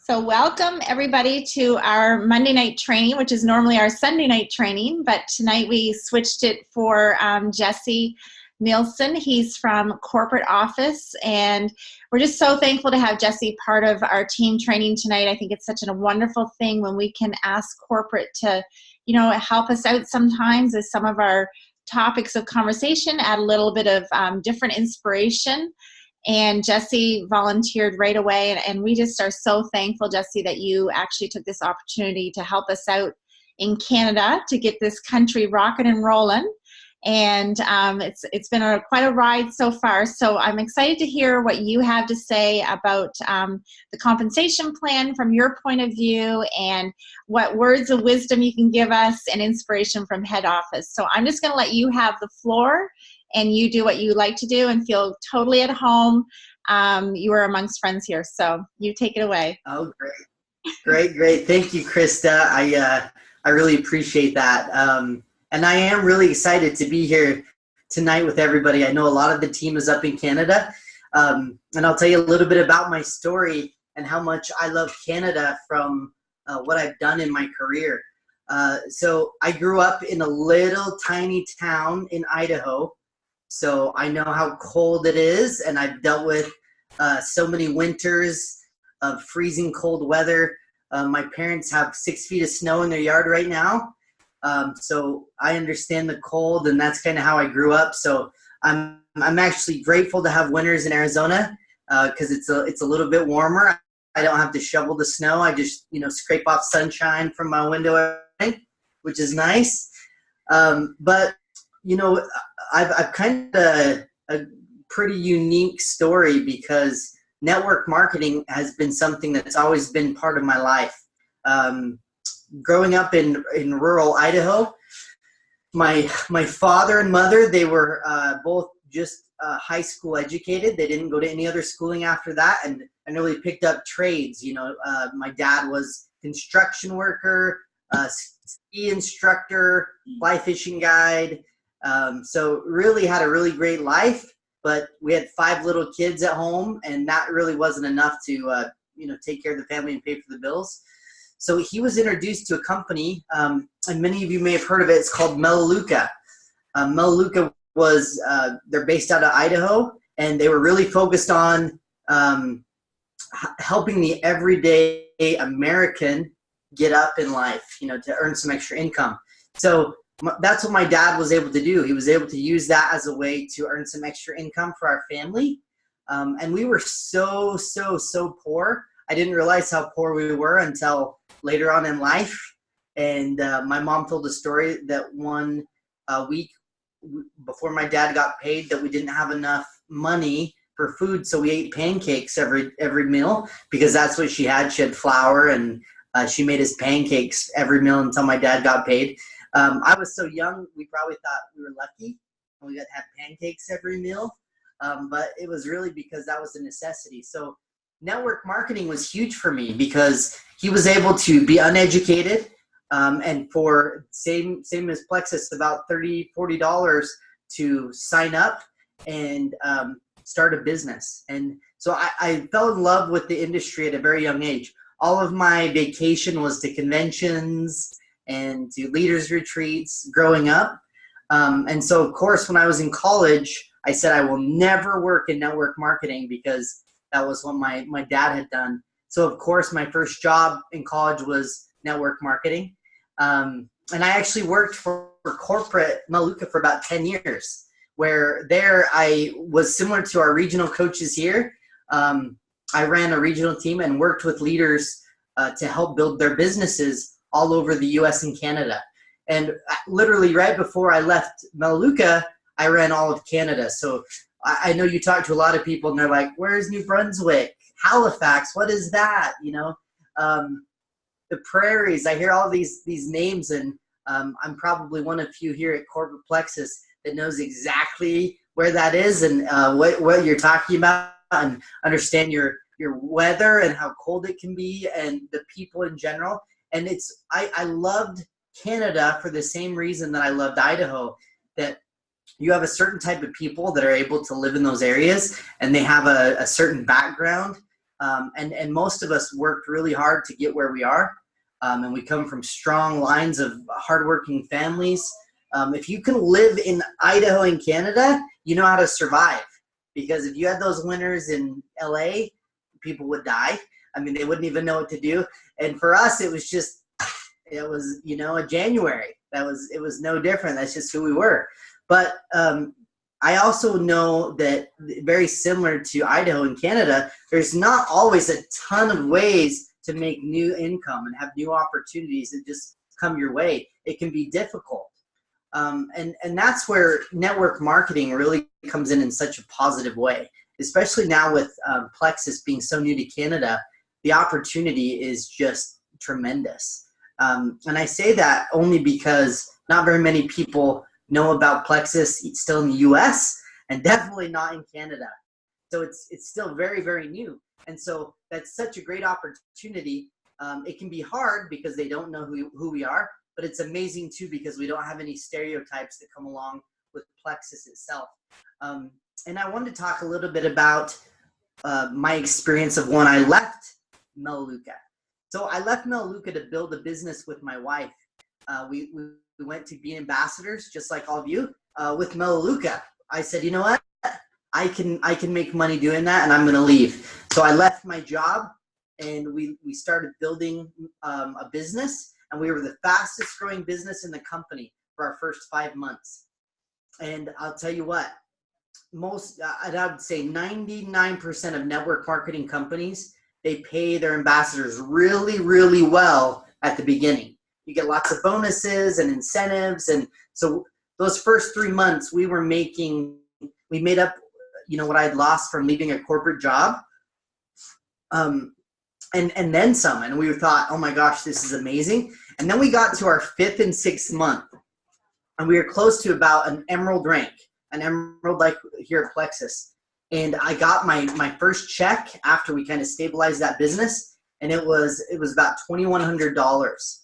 So welcome everybody to our Monday night training, which is normally our Sunday night training, but tonight we switched it for Jesse Nielsen. He's from corporate office, and we're just so thankful to have Jesse part of our team training tonight. I think it's such a wonderful thing when we can ask corporate to, help us out sometimes with some of our topics of conversation, add a little bit of different inspiration. And Jesse volunteered right away, and we just are so thankful, Jesse, that you actually took this opportunity to help us out in Canada to get this country rocking and rolling. And it's been quite a ride so far. So I'm excited to hear what you have to say about the compensation plan from your point of view, and what words of wisdom you can give us and inspiration from head office. So I'm just going to let you have the floor, and you do what you like to do and feel totally at home. You are amongst friends here, so you take it away. Oh, great. Thank you, Krista. I really appreciate that. And I am really excited to be here tonight with everybody. I know a lot of the team is up in Canada, and I'll tell you a little bit about my story and how much I love Canada from what I've done in my career. So I grew up in a little tiny town in Idaho. So I know how cold it is, and I've dealt with so many winters of freezing cold weather. My parents have 6 feet of snow in their yard right now. So I understand the cold, and that's kind of how I grew up. So I'm actually grateful to have winters in Arizona because it's a little bit warmer. I don't have to shovel the snow. I just scrape off sunshine from my window, which is nice. But I've kind of a pretty unique story because network marketing has been something that's always been part of my life. Growing up in rural Idaho, my father and mother, they were both just high school educated. They didn't go to any other schooling after that, and really picked up trades. My dad was construction worker, ski instructor, fly fishing guide. So really had a really great life, but we had 5 little kids at home, and that really wasn't enough to, take care of the family and pay for the bills. So he was introduced to a company, and many of you may have heard of it. It's called Melaleuca. Melaleuca was, they're based out of Idaho, and they were really focused on helping the everyday American get up in life, to earn some extra income. So that's what my dad was able to do. He was able to use that as a way to earn some extra income for our family. And we were so poor. I didn't realize how poor we were until later on in life. And my mom told a story that one week before my dad got paid that we didn't have enough money for food. So we ate pancakes every meal because that's what she had. She had flour, and she made us pancakes every meal until my dad got paid. I was so young, we probably thought we were lucky and we got to have pancakes every meal. But it was really because that was a necessity. So network marketing was huge for me because he was able to be uneducated, and for same as Plexus, about $30-$40 to sign up and start a business. And so I fell in love with the industry at a very young age. All of my vacation was to conventions and to leaders retreats growing up. And so, of course, when I was in college, I said I will never work in network marketing because that was what my dad had done. So, of course, my first job in college was network marketing. And I actually worked for corporate Melaleuca for about 10 years, where there I was similar to our regional coaches here. I ran a regional team and worked with leaders to help build their businesses all over the U.S. and Canada. And literally right before I left Melaleuca, I ran all of Canada. So I know you talk to a lot of people and they're like, where's New Brunswick? Halifax, what is that? The prairies, I hear all these names, and I'm probably one of few here at Corporate Plexus that knows exactly where that is and what you're talking about, and understand your weather and how cold it can be and the people in general. And I loved Canada for the same reason that I loved Idaho, that you have a certain type of people that are able to live in those areas, and they have a certain background And most of us worked really hard to get where we are. And we come from strong lines of hardworking families. If you can live in Idaho and Canada, you know how to survive. Because if you had those winters in LA, people would die. I mean, they wouldn't even know what to do. And for us, it was just, it was, you know, a January. It was no different. That's just who we were. But I also know that very similar to Idaho and Canada, there's not always a ton of ways to make new income and have new opportunities that just come your way. It can be difficult. And that's where network marketing really comes in such a positive way, especially now with Plexus being so new to Canada. The opportunity is just tremendous. And I say that only because not very many people know about Plexus still in the US and definitely not in Canada. So it's still very, very new. And so that's such a great opportunity. It can be hard because they don't know who we are, but it's amazing too because we don't have any stereotypes that come along with Plexus itself. And I wanted to talk a little bit about my experience of when I left Melaleuca. So I left Melaleuca to build a business with my wife. We went to be ambassadors, just like all of you, with Melaleuca. I said, you know what? I can make money doing that, and I'm going to leave. So I left my job, and we started building a business, and we were the fastest growing business in the company for our first 5 months. And I'll tell you what, I would say 99% of network marketing companies, they pay their ambassadors really, really well at the beginning. You get lots of bonuses and incentives. And so those first 3 months we made up, you know, what I'd lost from leaving a corporate job. And then some, and we thought, oh my gosh, this is amazing. And then we got to our 5th and 6th month, and we were close to about an emerald rank, an emerald like here at Plexus. And I got my first check after we kind of stabilized that business, and it was about $2,100.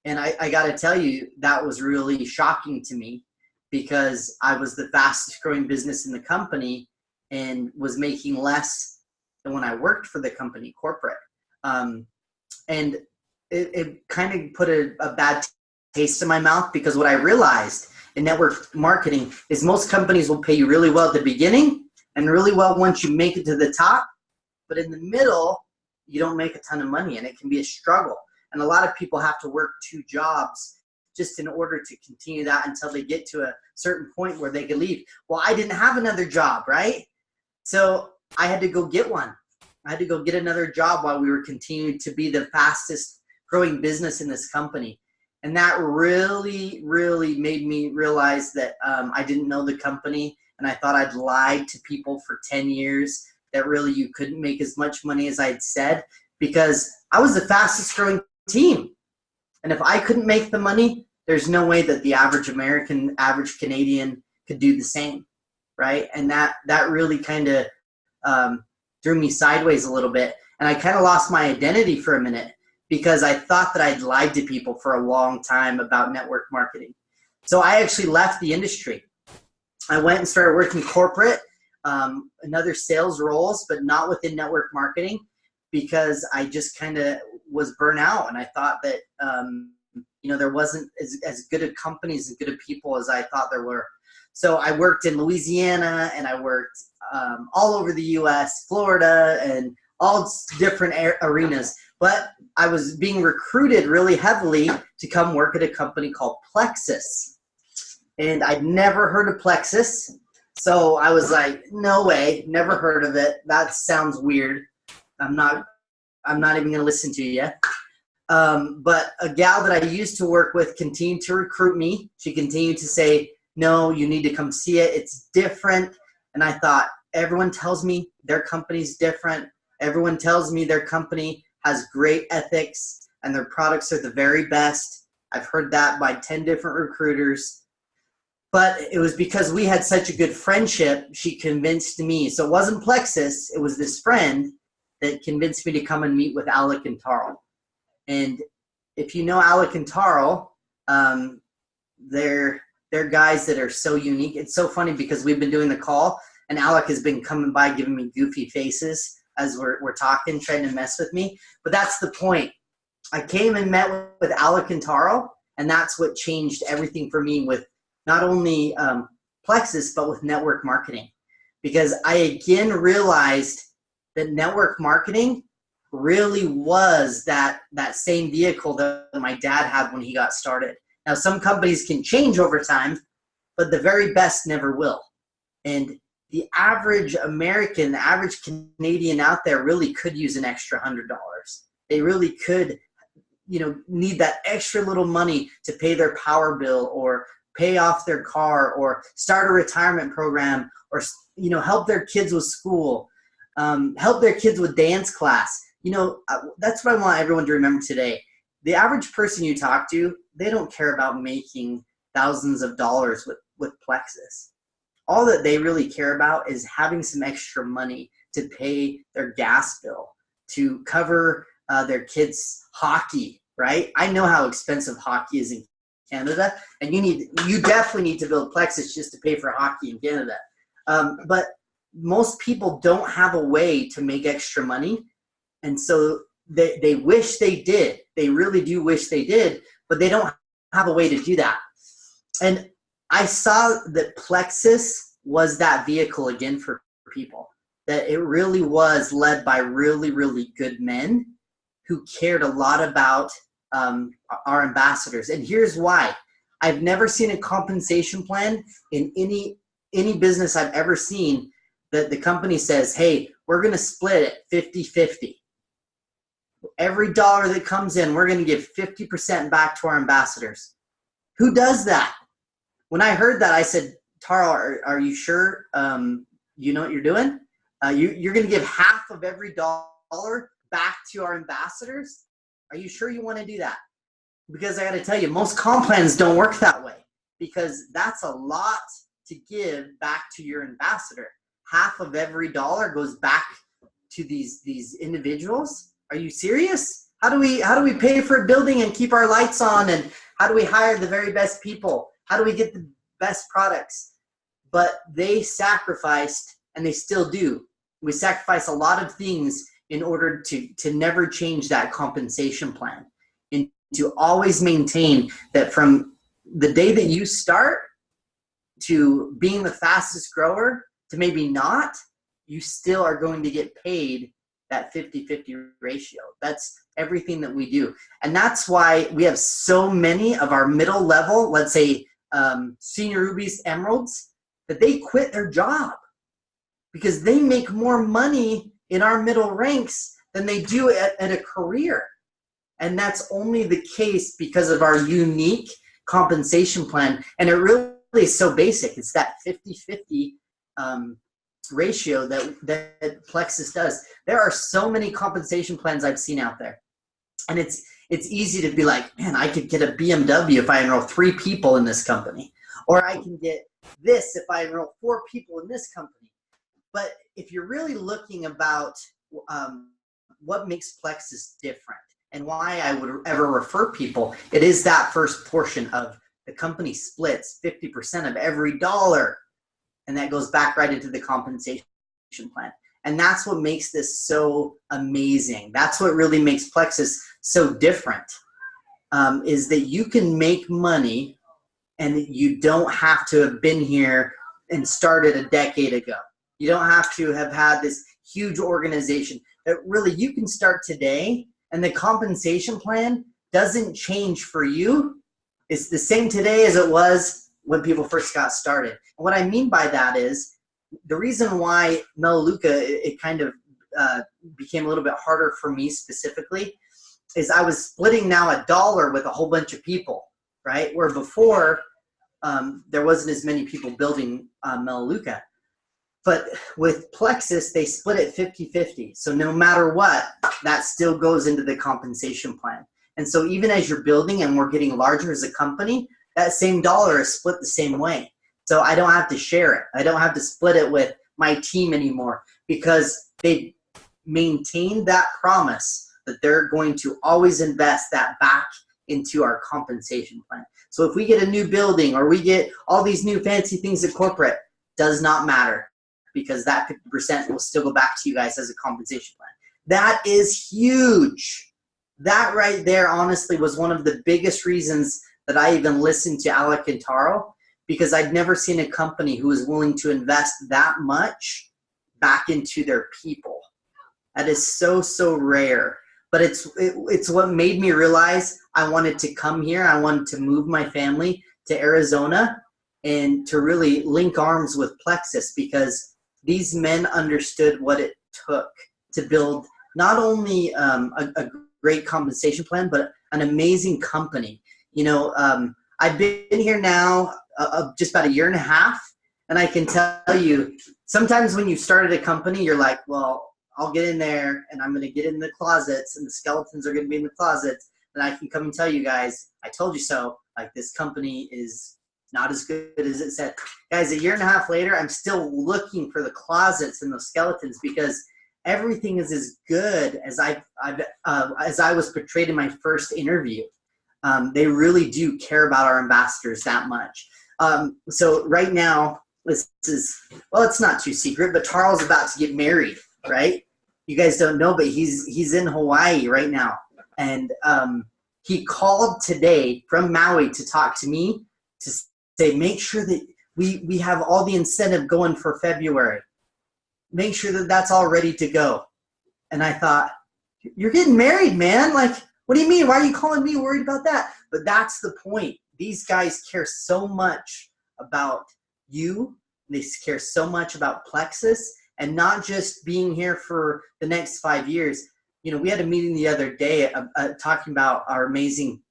And I got to tell you, that was really shocking to me because I was the fastest growing business in the company and was making less than when I worked for the company corporate. And it kind of put a bad taste in my mouth because what I realized in network marketing is most companies will pay you really well at the beginning and really well once you make it to the top, but in the middle, you don't make a ton of money, and it can be a struggle. And a lot of people have to work 2 jobs just in order to continue that until they get to a certain point where they can leave. Well, I didn't have another job, right? So I had to go get one. I had to go get another job while we were continuing to be the fastest growing business in this company. And that really, really made me realize that I didn't know the company, and I thought I'd lied to people for 10 years that really you couldn't make as much money as I'd said, because I was the fastest growing team. And if I couldn't make the money, there's no way that the average American, average Canadian could do the same, right? And that really kind of threw me sideways a little bit. And I kind of lost my identity for a minute because I thought that I'd lied to people for a long time about network marketing. So I actually left the industry. I went and started working corporate, another sales roles, but not within network marketing, because I just kind of was burnt out, and I thought that you know, there wasn't as good of companies and good of people as I thought there were. So I worked in Louisiana, and I worked all over the U.S., Florida, and all different arenas. But I was being recruited really heavily to come work at a company called Plexus. And I'd never heard of Plexus. So I was like, no way, never heard of it. That sounds weird. I'm not even going to listen to you. But a gal that I used to work with continued to recruit me. She continued to say, no, you need to come see it. It's different. And I thought, everyone tells me their company's different. Everyone tells me their company has great ethics and their products are the very best. I've heard that by 10 different recruiters. But it was because we had such a good friendship, she convinced me. So it wasn't Plexus, it was this friend that convinced me to come and meet with Alec and Tarl. And if you know Alec and Tarl, they're guys that are so unique. It's so funny because we've been doing the call, and Alec has been coming by giving me goofy faces as we're talking, trying to mess with me. But that's the point. I came and met with Alec and Taro, and that's what changed everything for me with not only Plexus, but with network marketing. Because I again realized that network marketing really was that same vehicle that my dad had when he got started. Now, some companies can change over time, but the very best never will. And the average American, the average Canadian out there really could use an extra $100. They really could, need that extra little money to pay their power bill or pay off their car or start a retirement program or, help their kids with school, help their kids with dance class. That's what I want everyone to remember today. The average person you talk to, they don't care about making thousands of dollars with Plexus. All that they really care about is having some extra money to pay their gas bill, to cover their kids' hockey, right? I know how expensive hockey is in Canada, and you definitely need to build Plexus just to pay for hockey in Canada. But most people don't have a way to make extra money, and so they wish they did. They really do wish they did, but they don't have a way to do that. And I saw that Plexus was that vehicle again for people, that it really was led by really, really good men who cared a lot about our ambassadors. And here's why. I've never seen a compensation plan in any business I've ever seen that the company says, hey, we're going to split it 50-50. Every dollar that comes in, we're going to give 50% back to our ambassadors. Who does that? When I heard that, I said, Taro, are you sure you know what you're doing? You're going to give half of every dollar back to our ambassadors? Are you sure you want to do that? Because I got to tell you, most comp plans don't work that way, because that's a lot to give back to your ambassador. Half of every dollar goes back to these individuals. Are you serious? How do we pay for a building and keep our lights on? And how do we hire the very best people? How do we get the best products? But they sacrificed, and they still do. We sacrifice a lot of things in order to never change that compensation plan, and to always maintain that from the day that you start to being the fastest grower to maybe not, you still are going to get paid that 50-50 ratio. That's everything that we do. And that's why we have so many of our middle level, let's say senior rubies, emeralds, that they quit their job because they make more money in our middle ranks than they do at a career. And that's only the case because of our unique compensation plan. And it really is so basic. It's that 50-50 ratio that Plexus does. There are so many compensation plans I've seen out there. And it's easy to be like, man, I could get a BMW if I enroll 3 people in this company. Or I can get this if I enroll 4 people in this company. But if you're really looking about what makes Plexus different and why I would ever refer people, it is that first portion of the company splits 50% of every dollar, and that goes back right into the compensation plan. And that's what makes this so amazing. That's what really makes Plexus so different, is that you can make money and you don't have to have been here and started a decade ago. You don't have to have had this huge organization. That really, you can start today, and the compensation plan doesn't change for you. It's the same today as it was when people first got started. And what I mean by that is, the reason why Melaleuca, it kind of became a little bit harder for me specifically, is I was splitting now $1 with a whole bunch of people, right? Where before, there wasn't as many people building Melaleuca. But with Plexus, they split it 50-50. So no matter what, that still goes into the compensation plan. And so even as you're building and we're getting larger as a company, that same dollar is split the same way. So I don't have to share it. I don't have to split it with my team anymore, because they maintained that promise that they're going to always invest that back into our compensation plan. So if we get a new building or we get all these new fancy things at corporate, does not matter, because that 50% will still go back to you guys as a compensation plan. That is huge. That right there, honestly, was one of the biggest reasons that I even listened to Alec and Taro, because I'd never seen a company who was willing to invest that much back into their people. That is so, so rare. But it's what made me realize I wanted to come here. I wanted to move my family to Arizona and to really link arms with Plexus, because these men understood what it took to build not only a great compensation plan, but an amazing company. You know, I've been here now just about a year and a half, and I can tell you, sometimes when you started a company, you're like, well, I'll get in there and I'm going to get in the closets and the skeletons are going to be in the closets. And I can come and tell you guys, I told you so. Like, this company is not as good as it said. Guys, a year and a half later, I'm still looking for the closets and the skeletons, because everything is as good as as I was portrayed in my first interview. They really do care about our ambassadors that much. So right now, this is, well, it's not too secret, but Taro's about to get married, right? You guys don't know, but he's in Hawaii right now. And he called today from Maui to talk to me to say, make sure that we have all the incentive going for February. Make sure that that's all ready to go. And I thought, you're getting married, man. Like, what do you mean? Why are you calling me worried about that? But that's the point. These guys care so much about you. They care so much about Plexus, and not just being here for the next 5 years. You know, we had a meeting the other day talking about our amazing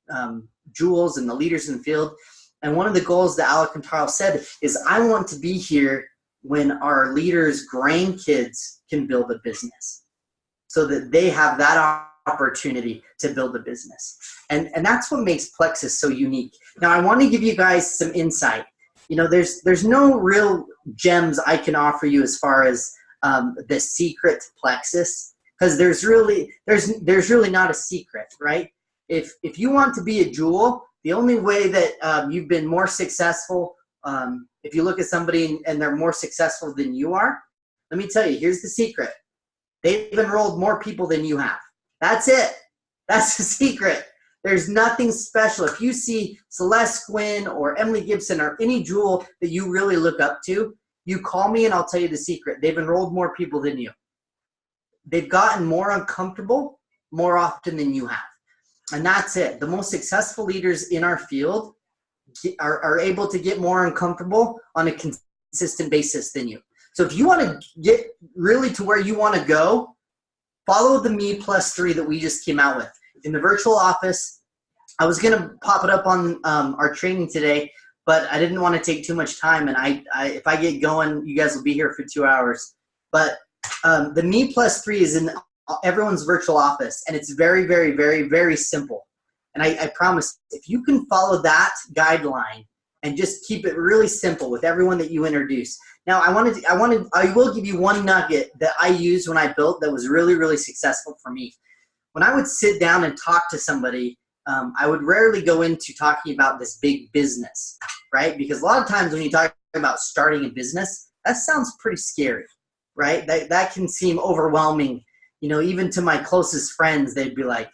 jewels and the leaders in the field. And one of the goals that Alec and Taro said is, I want to be here when our leaders' grandkids can build a business, so that they have that opportunity to build a business. And that's what makes Plexus so unique. Now, I want to give you guys some insight. You know, there's no real gems I can offer you as far as the secret Plexus, because there's really not a secret, right? If you want to be a jewel, the only way that you've been more successful, if you look at somebody and they're more successful than you are, let me tell you, here's the secret. They've enrolled more people than you have. That's it. That's the secret. There's nothing special. If you see Celeste Gwynn or Emily Gibson or any jewel that you really look up to, you call me and I'll tell you the secret. They've enrolled more people than you. They've gotten more uncomfortable more often than you have. And that's it. The most successful leaders in our field are able to get more uncomfortable on a consistent basis than you. So if you want to get really to where you want to go, follow the Me+3 that we just came out with. In the virtual office, I was going to pop it up on our training today, but I didn't want to take too much time. And if I get going, you guys will be here for 2 hours. But the Me+3 is in everyone's virtual office, and it's very, very, very, very simple. And I promise, if you can follow that guideline and just keep it really simple with everyone that you introduce. Now, I will give you one nugget that I used when I built that was really, really successful for me. When I would sit down and talk to somebody, I would rarely go into talking about this big business, right? Because a lot of times when you talk about starting a business, that sounds pretty scary, right? That can seem overwhelming. You know, even to my closest friends, they'd be like,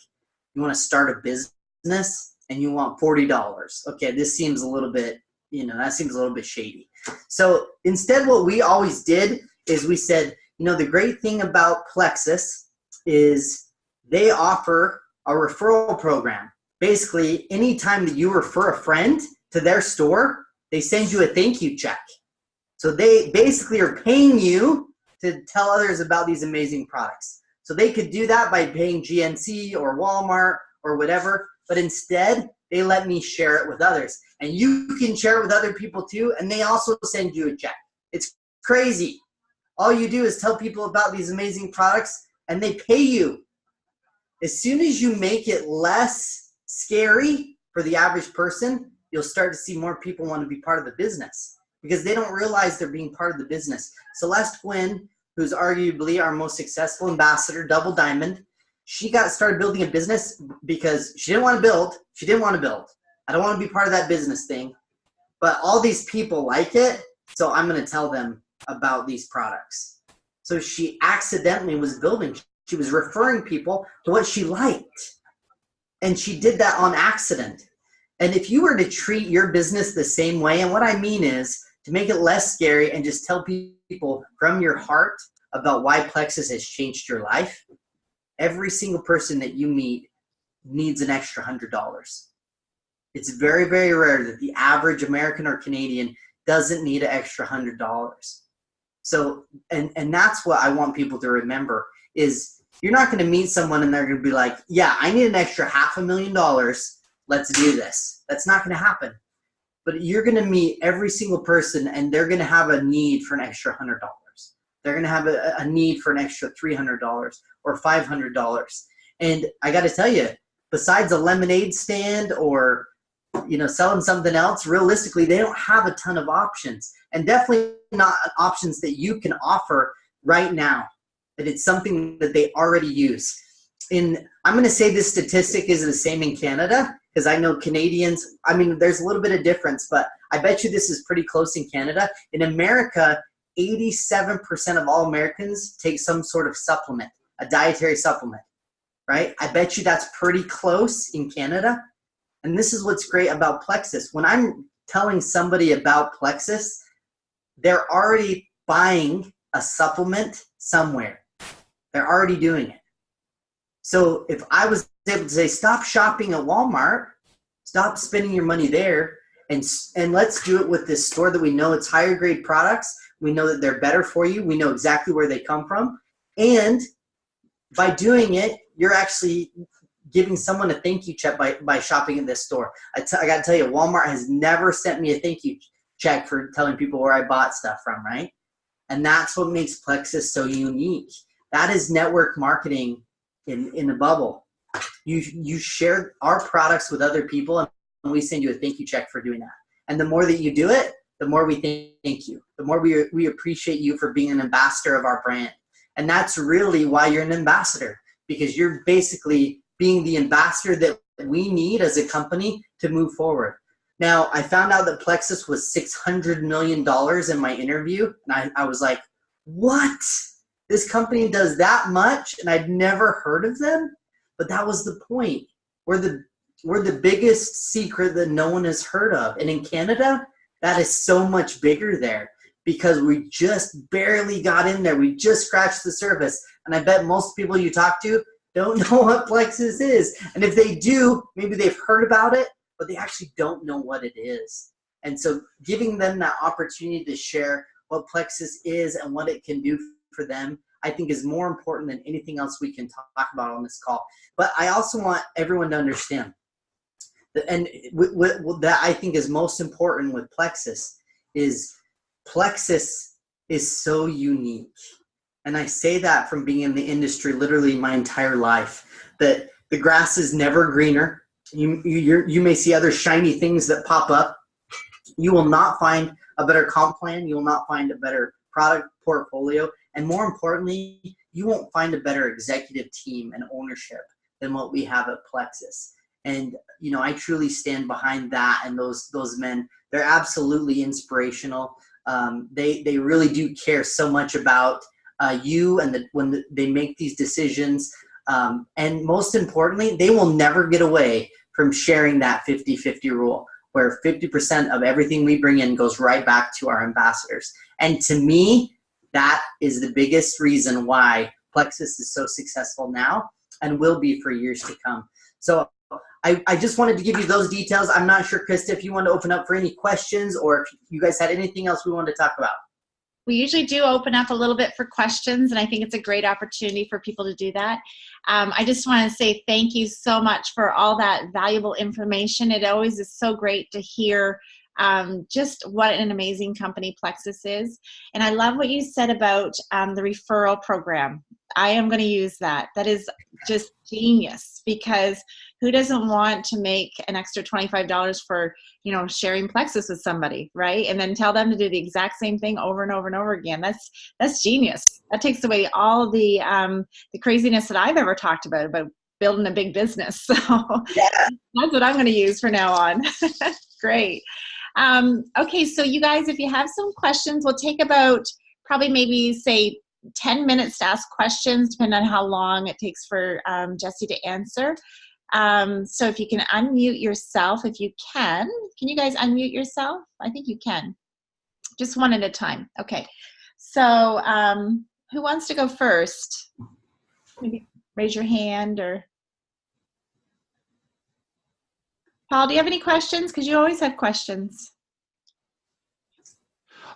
you want to start a business and you want $40. Okay, this seems a little bit, that seems a little bit shady. So instead, what we always did is we said, the great thing about Plexus is they offer a referral program. Basically, anytime that you refer a friend to their store, they send you a thank you check. So they basically are paying you to tell others about these amazing products. So they could do that by paying GNC or Walmart or whatever, but instead they let me share it with others. And you can share it with other people too, and they also send you a check. It's crazy. All you do is tell people about these amazing products and they pay you. As soon as you make it less scary for the average person, you'll start to see more people want to be part of the business because they don't realize they're being part of the business. Celeste Gwynn, who's arguably our most successful ambassador, Double Diamond, she got started building a business because she didn't want to build. She didn't want to build. I don't want to be part of that business thing. But all these people like it, so I'm going to tell them, about these products. So she accidentally was building, she was referring people to what she liked. And she did that on accident. And if you were to treat your business the same way, and what I mean is to make it less scary and just tell people from your heart about why Plexus has changed your life, every single person that you meet needs an extra $100. It's very, very rare that the average American or Canadian doesn't need an extra $100. So, and that's what I want people to remember is you're not going to meet someone and they're going to be like, yeah, I need an extra $500,000. Let's do this. That's not going to happen. But you're going to meet every single person and they're going to have a need for an extra $100. They're going to have a need for an extra $300 or $500. And I got to tell you, besides a lemonade stand or, you know, selling something else, realistically, they don't have a ton of options, and definitely not options that you can offer right now. That it's something that they already use. I'm going to say this statistic is the same in Canada, because I know Canadians, I mean, there's a little bit of difference, but I bet you this is pretty close in Canada. In America, 87% of all Americans take some sort of supplement, a dietary supplement, right? I bet you that's pretty close in Canada. And this is what's great about Plexus. When I'm telling somebody about Plexus, they're already buying a supplement somewhere. They're already doing it. So if I was able to say, stop shopping at Walmart, stop spending your money there, and let's do it with this store that we know it's higher grade products. We know that they're better for you. We know exactly where they come from. And by doing it, you're actually giving someone a thank you check by shopping at this store. I got to tell you, Walmart has never sent me a thank you check for telling people where I bought stuff from, right? And that's what makes Plexus so unique. That is network marketing in a bubble. You share our products with other people, and we send you a thank you check for doing that. And the more that you do it, the more we thank you. The more we appreciate you for being an ambassador of our brand. And that's really why you're an ambassador, because you're basically being the ambassador that we need as a company to move forward. Now, I found out that Plexus was $600 million in my interview, and I was like, what? This company does that much? And I'd never heard of them? But that was the point. We're the biggest secret that no one has heard of. And in Canada, that is so much bigger there because we just barely got in there. We just scratched the surface. And I bet most people you talk to don't know what Plexus is. And if they do, maybe they've heard about it, but they actually don't know what it is. And so giving them that opportunity to share what Plexus is and what it can do for them, I think is more important than anything else we can talk about on this call. But I also want everyone to understand that, and that I think is most important with Plexus is Plexus is so unique. And I say that from being in the industry literally my entire life, that the grass is never greener. You may see other shiny things that pop up. You will not find a better comp plan. You will not find a better product portfolio. And more importantly, you won't find a better executive team and ownership than what we have at Plexus. And, you know, I truly stand behind that and those men. They're absolutely inspirational. They really do care so much about you and when they make these decisions. And most importantly, they will never get away from sharing that 50-50 rule, where 50% of everything we bring in goes right back to our ambassadors. And to me, that is the biggest reason why Plexus is so successful now and will be for years to come. So I just wanted to give you those details. I'm not sure, Krista, if you want to open up for any questions or if you guys had anything else we wanted to talk about. We usually do open up a little bit for questions, and I think it's a great opportunity for people to do that. I just want to say thank you so much for all that valuable information. It always is so great to hear just what an amazing company Plexus is. And I love what you said about the referral program. I am going to use that. That is just genius, because who doesn't want to make an extra $25 for, you know, sharing Plexus with somebody, right? And then tell them to do the exact same thing over and over and over again. That's genius. That takes away all the craziness that I've ever talked about building a big business. So yeah. That's what I'm going to use from now on. Great. Okay, so you guys, if you have some questions, we'll take about probably maybe say 10 minutes to ask questions, depending on how long it takes for Jesse to answer. So if you can unmute yourself, if you can you guys unmute yourself? I think you can. Just one at a time. Okay. So who wants to go first? Maybe raise your hand, or Paul, do you have any questions? Because you always have questions.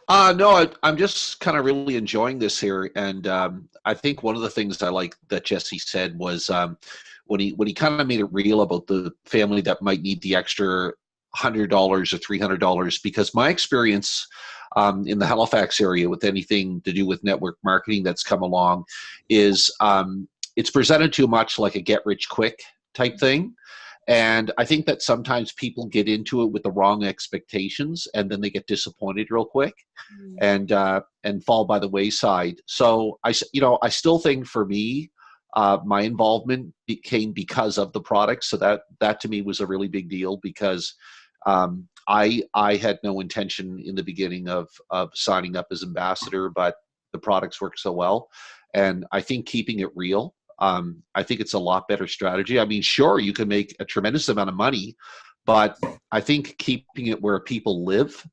No, I'm just kind of really enjoying this here, and I think one of the things I like that Jesse said was when he kind of made it real about the family that might need the extra $100 or $300, because my experience in the Halifax area with anything to do with network marketing that's come along is it's presented too much like a get-rich-quick type thing. And I think that sometimes people get into it with the wrong expectations, and then they get disappointed real quick, and fall by the wayside. So I still think for me, my involvement came because of the product. So that to me was a really big deal, because I had no intention in the beginning of signing up as ambassador, but the products work so well, and I think keeping it real. I think it's a lot better strategy. I mean, sure, you can make a tremendous amount of money, but I think keeping it where people live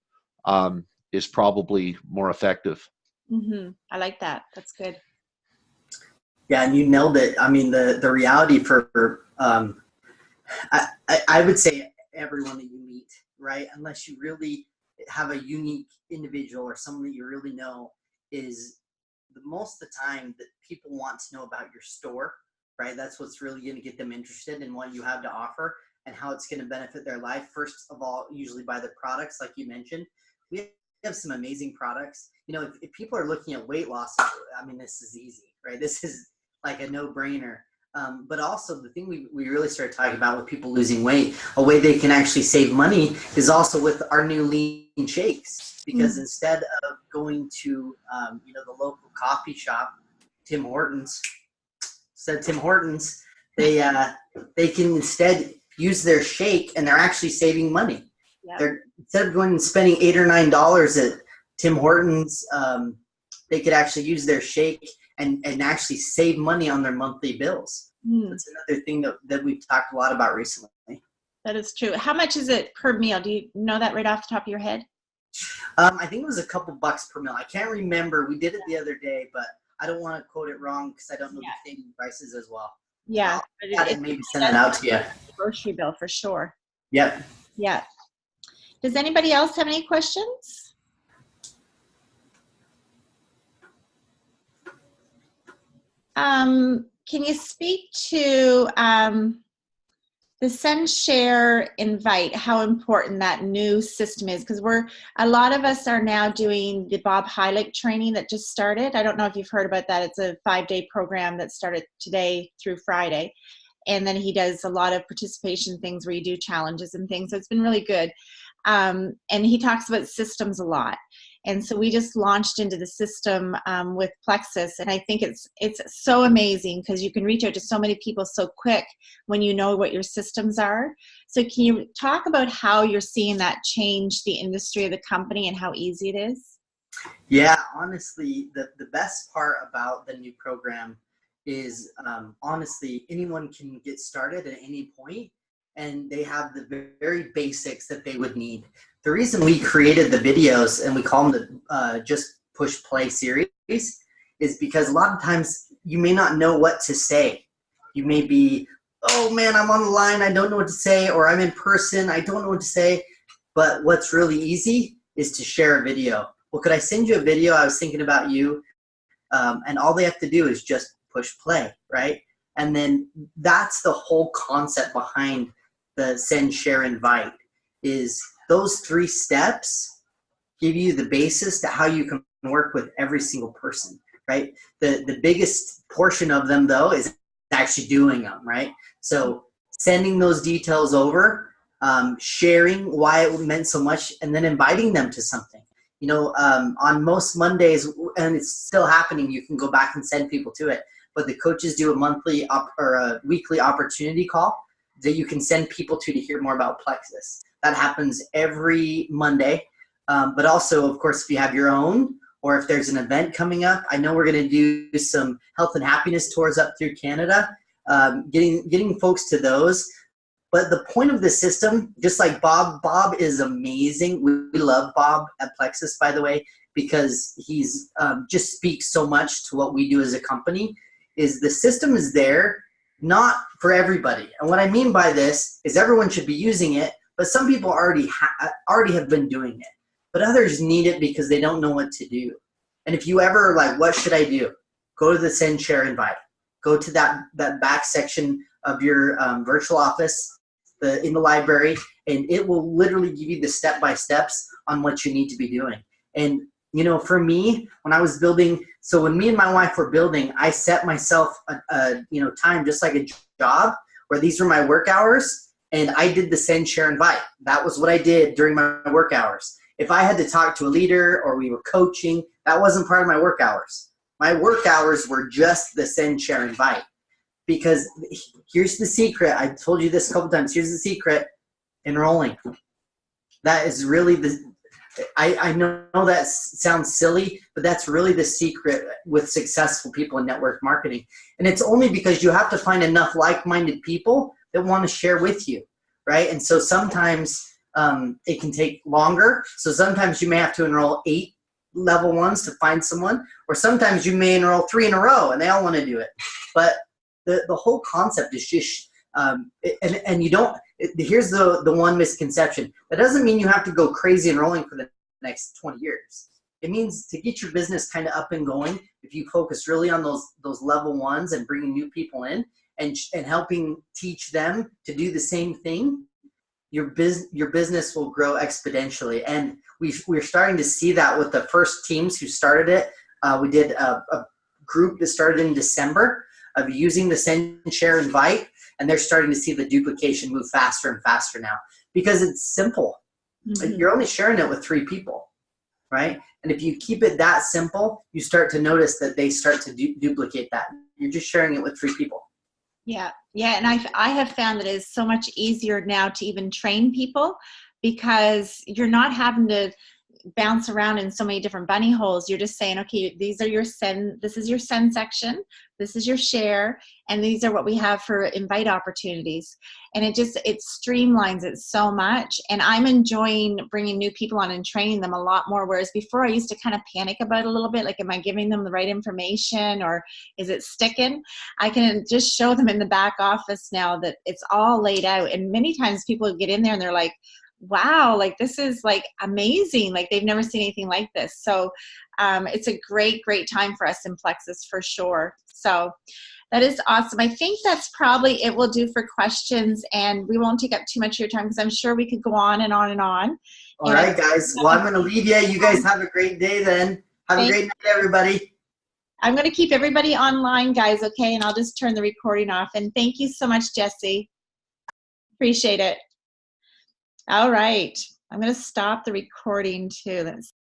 is probably more effective. Mm-hmm. I like that. That's good. Yeah, and you nailed it. I mean, the reality for I would say everyone that you meet, right? Unless you really have a unique individual or someone that you really know, is most of the time that people want to know about your store, right? That's what's really going to get them interested in what you have to offer and how it's going to benefit their life. First of all, usually by the products, like you mentioned. We have some amazing products. You know, if people are looking at weight loss, I mean, this is easy, right? This is like a no-brainer. But also the thing we really started talking about with people losing weight, a way they can actually save money is also with our new lean shakes. Because instead of going to the local coffee shop, Tim Hortons, they can instead use their shake, and they're actually saving money. Yep. They're, instead of going and spending $8 or $9 at Tim Hortons, they could actually use their shake and actually save money on their monthly bills. That's another thing that we've talked a lot about recently. That is true. How much is it per meal? Do you know that right off the top of your head? I think it was a couple bucks per meal. I can't remember. We did it the other day, but I don't want to quote it wrong because I don't know the Canadian prices as well. Yeah. I'll maybe send it out to you. Grocery bill for sure. Yep. Yeah. Does anybody else have any questions? Can you speak to the send, share, invite, how important that new system is? Because a lot of us are now doing the Bob Heilig training that just started. I don't know if you've heard about that. It's a 5-day program that started today through Friday. And then he does a lot of participation things where you do challenges and things. So it's been really good. And he talks about systems a lot. And so we just launched into the system with Plexus, and I think it's so amazing because you can reach out to so many people so quick when you know what your systems are. So can you talk about how you're seeing that change the industry of the company and how easy it is? Yeah, honestly, the best part about the new program is honestly, anyone can get started at any point, and they have the very basics that they would need. The reason we created the videos, and we call them the Just Push Play series, is because a lot of times you may not know what to say. You may be, oh man, I'm on the line, I don't know what to say, or I'm in person, I don't know what to say. But what's really easy is to share a video. Well, could I send you a video? I was thinking about you. And all they have to do is just push play, right? And then that's the whole concept behind the send, share, invite, is those 3 steps give you the basis to how you can work with every single person, right? The biggest portion of them, though, is actually doing them, right? So sending those details over, sharing why it meant so much, and then inviting them to something. You know, on most Mondays, and it's still happening, you can go back and send people to it, but the coaches do a monthly or a weekly opportunity call that you can send people to hear more about Plexus. That happens every Monday. But also, of course, if you have your own, or if there's an event coming up. I know we're going to do some health and happiness tours up through Canada, getting folks to those. But the point of the system, just like Bob is amazing. We love Bob at Plexus, by the way, because he's just speaks so much to what we do as a company, is the system is there, not for everybody. And what I mean by this is everyone should be using it, but some people already have been doing it. But others need it because they don't know what to do. And if you ever like, what should I do? Go to the Send, Share, Invite. Go to that back section of your virtual office, in the library, and it will literally give you the step-by-steps on what you need to be doing. And, you know, for me, when I was building, so when me and my wife were building, I set myself a time just like a job where these were my work hours, and I did the Send, Share, Invite. That was what I did during my work hours. If I had to talk to a leader or we were coaching, that wasn't part of my work hours. My work hours were just the Send, Share, Invite. Because here's the secret. I told you this a couple times. Here's the secret. Enrolling. That is really I know that sounds silly, but that's really the secret with successful people in network marketing. And it's only because you have to find enough like-minded people that want to share with you, right? And so sometimes it can take longer. So sometimes you may have to enroll 8 level 1s to find someone, or sometimes you may enroll 3 in a row and they all want to do it. But the whole concept is just, and you don't, here's the one misconception. That doesn't mean you have to go crazy enrolling for the next 20 years. It means to get your business kind of up and going, if you focus really on those level 1s and bringing new people in and helping teach them to do the same thing, your business will grow exponentially. And we're starting to see that with the first teams who started it. We did a group that started in December of using the Send, Share, Invite, and they're starting to see the duplication move faster and faster now because it's simple. Mm-hmm. You're only sharing it with 3 people, right? And if you keep it that simple, you start to notice that they start to duplicate that. You're just sharing it with 3 people. Yeah, and I have found that it's so much easier now to even train people because you're not having to bounce around in so many different bunny holes. You're just saying, okay, these are your send, this is your send section, this is your share, and these are what we have for invite opportunities. And it streamlines it so much. And I'm enjoying bringing new people on and training them a lot more. Whereas before I used to kind of panic about it a little bit. Like, am I giving them the right information or is it sticking? I can just show them in the back office now that it's all laid out. And many times people get in there and they're like, wow, like this is like amazing. Like they've never seen anything like this. So it's a great time for us in Plexus for sure. So that is awesome. I think that's probably it will do for questions, and we won't take up too much of your time because I'm sure we could go on and on and on. All right, guys. Well, I'm going to leave you. You guys have a great day then. Have a great night, everybody. I'm going to keep everybody online, guys, okay? And I'll just turn the recording off. And thank you so much, Jesse. Appreciate it. All right. I'm going to stop the recording too.